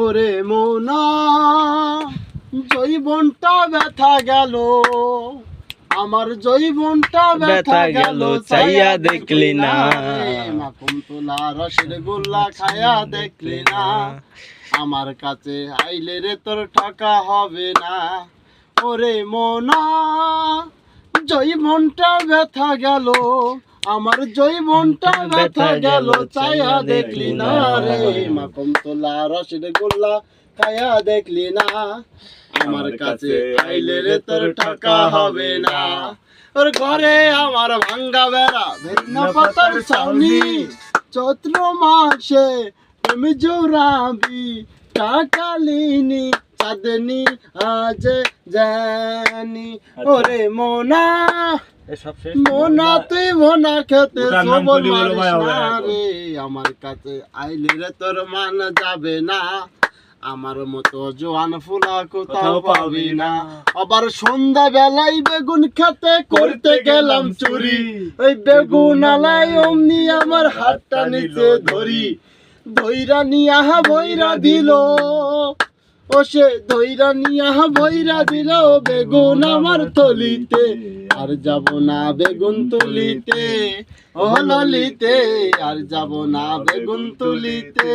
ওরে মোনা জৈবনটা ব্যথা গেল, আমার জৈবনটা ব্যথা গেল, চাইয়া দেখলি না। মাখন তোলা রসের গোল্লা খায়া দেখলি না, আমার কাছে আইলে রে তোর টাকা হবে না। ওরে মোনা জৈবনটা ব্যথা গেল, আমার জৈবনটা ব্যথা গেল, চাইয়া দেখলি না রে। মাখন তোলা রসের গোল্লা খায়া দেখলি না, আমার কাছে আইলে রে তোর টাকা হবে না। ওর ঘরে আমার ভাঙ্গা বেড়া ভেন্না পাতার ছাউনি, চৈত্র মাসে তুমি জোড়াবি টাকালিনি চাঁদনি আজ জানি। ওরে মোনা মোনা তুই মোনা খেতে সবল মারিস না রে, আমার কাছে আইলে রে তোর মান যাবে না, আমার মতো জোয়ান ফুলা কোথাও পাবি না। আবার সন্ধ্যা বেলায় বেগুন খেতে করতে গেলাম চুরি, ওই বেগুন আলাই অমনি আমার হাতটা নিচে ধরি, ধইরা নিয়া বইরা দিল, ও সে ধইরা নিয়া বইরা দিল বেগুন আমার থলিতে, আর যাব না বেগুন তুলিতে, ও ললিতে আর যাব না বেগুন তুলিতে।